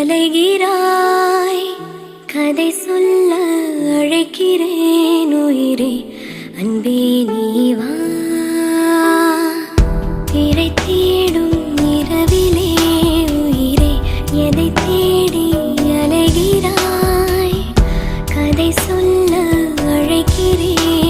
அலைகிறாய் கதை சொல்ல அழைக்கிறேன் உயிரே அன்பே நீ வா திரை தேடும் இரவிலே உயிரே எதை தேடி அலைகிறாய் கதை சொல்ல அழைக்கிறேன்